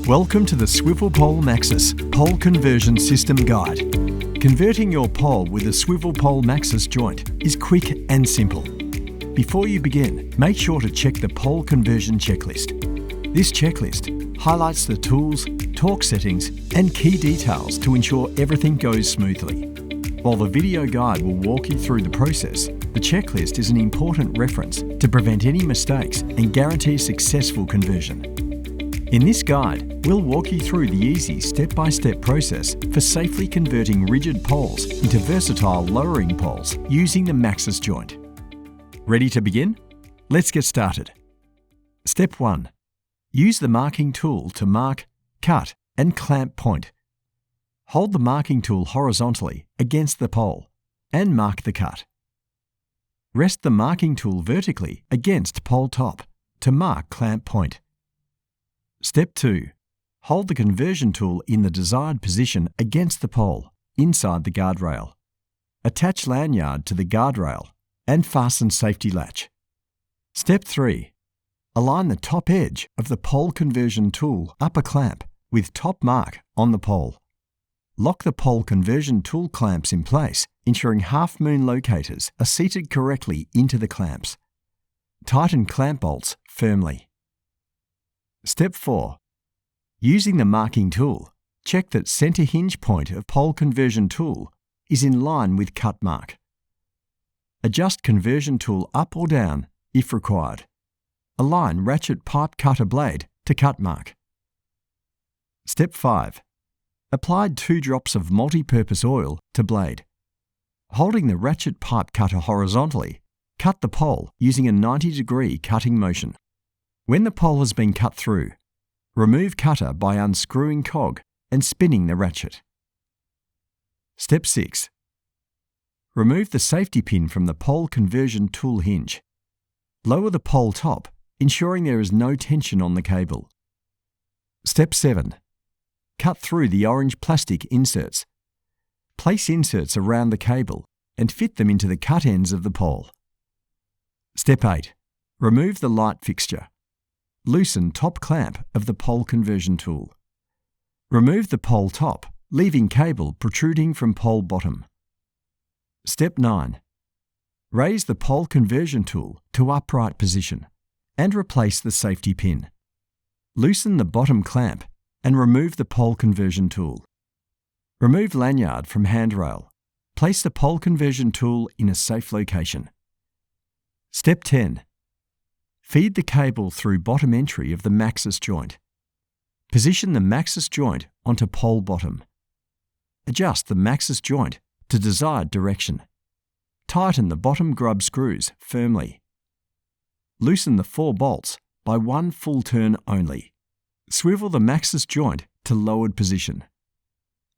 Welcome to the Swivelpole Maxis Pole Conversion System Guide. Converting your pole with a Swivelpole Maxis joint is quick and simple. Before you begin, make sure to check the pole conversion checklist. This checklist highlights the tools, torque settings, and key details to ensure everything goes smoothly. While the video guide will walk you through the process, the checklist is an important reference to prevent any mistakes and guarantee successful conversion. In this guide, we'll walk you through the easy step-by-step process for safely converting rigid poles into versatile lowering poles using the Maxis joint. Ready to begin? Let's get started. Step 1. Use the marking tool to mark, cut, and clamp point. Hold the marking tool horizontally against the pole and mark the cut. Rest the marking tool vertically against pole top to mark clamp point. Step 2. Hold the conversion tool in the desired position against the pole, inside the guardrail. Attach lanyard to the guardrail and fasten safety latch. Step 3. Align the top edge of the pole conversion tool upper clamp with top mark on the pole. Lock the pole conversion tool clamps in place, ensuring half-moon locators are seated correctly into the clamps. Tighten clamp bolts firmly. Step 4. Using the marking tool, check that center hinge point of pole conversion tool is in line with cut mark. Adjust conversion tool up or down if required. Align ratchet pipe cutter blade to cut mark. Step 5. Apply 2 drops of multi-purpose oil to blade. Holding the ratchet pipe cutter horizontally, cut the pole using a 90-degree cutting motion. When the pole has been cut through, remove cutter by unscrewing cog and spinning the ratchet. Step 6. Remove the safety pin from the pole conversion tool hinge. Lower the pole top, ensuring there is no tension on the cable. Step 7. Cut through the orange plastic inserts. Place inserts around the cable and fit them into the cut ends of the pole. Step 8. Remove the light fixture. Loosen top clamp of the pole conversion tool. Remove the pole top, leaving cable protruding from pole bottom. Step 9. Raise the pole conversion tool to upright position and replace the safety pin. Loosen the bottom clamp and remove the pole conversion tool. Remove lanyard from handrail. Place the pole conversion tool in a safe location. Step 10. Feed the cable through bottom entry of the Maxis joint. Position the Maxis joint onto pole bottom. Adjust the Maxis joint to desired direction. Tighten the bottom grub screws firmly. Loosen the 4 bolts by 1 full turn only. Swivel the Maxis joint to lowered position.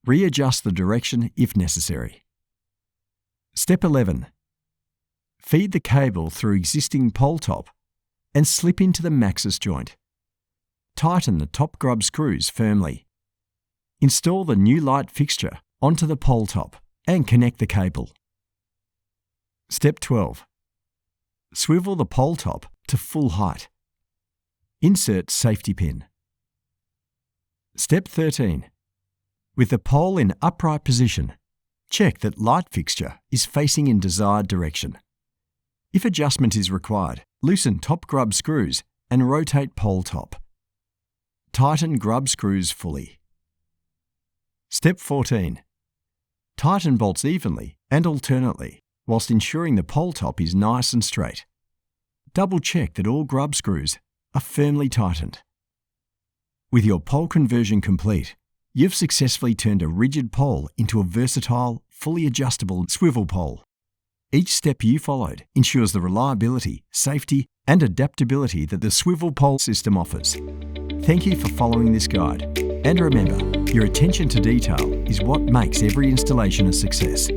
Readjust the direction if necessary. Step 11. Feed the cable through existing pole top and slip into the Maxis joint. Tighten the top grub screws firmly. Install the new light fixture onto the pole top and connect the cable. Step 12. Swivel the pole top to full height. Insert safety pin. Step 13. With the pole in upright position, check that light fixture is facing in desired direction. If adjustment is required, loosen top grub screws and rotate pole top. Tighten grub screws fully. Step 14. Tighten bolts evenly and alternately whilst ensuring the pole top is nice and straight. Double check that all grub screws are firmly tightened. With your pole conversion complete, you've successfully turned a rigid pole into a versatile, fully adjustable swivel pole. Each step you followed ensures the reliability, safety, and adaptability that the Swivelpole system offers. Thank you for following this guide. And remember, your attention to detail is what makes every installation a success.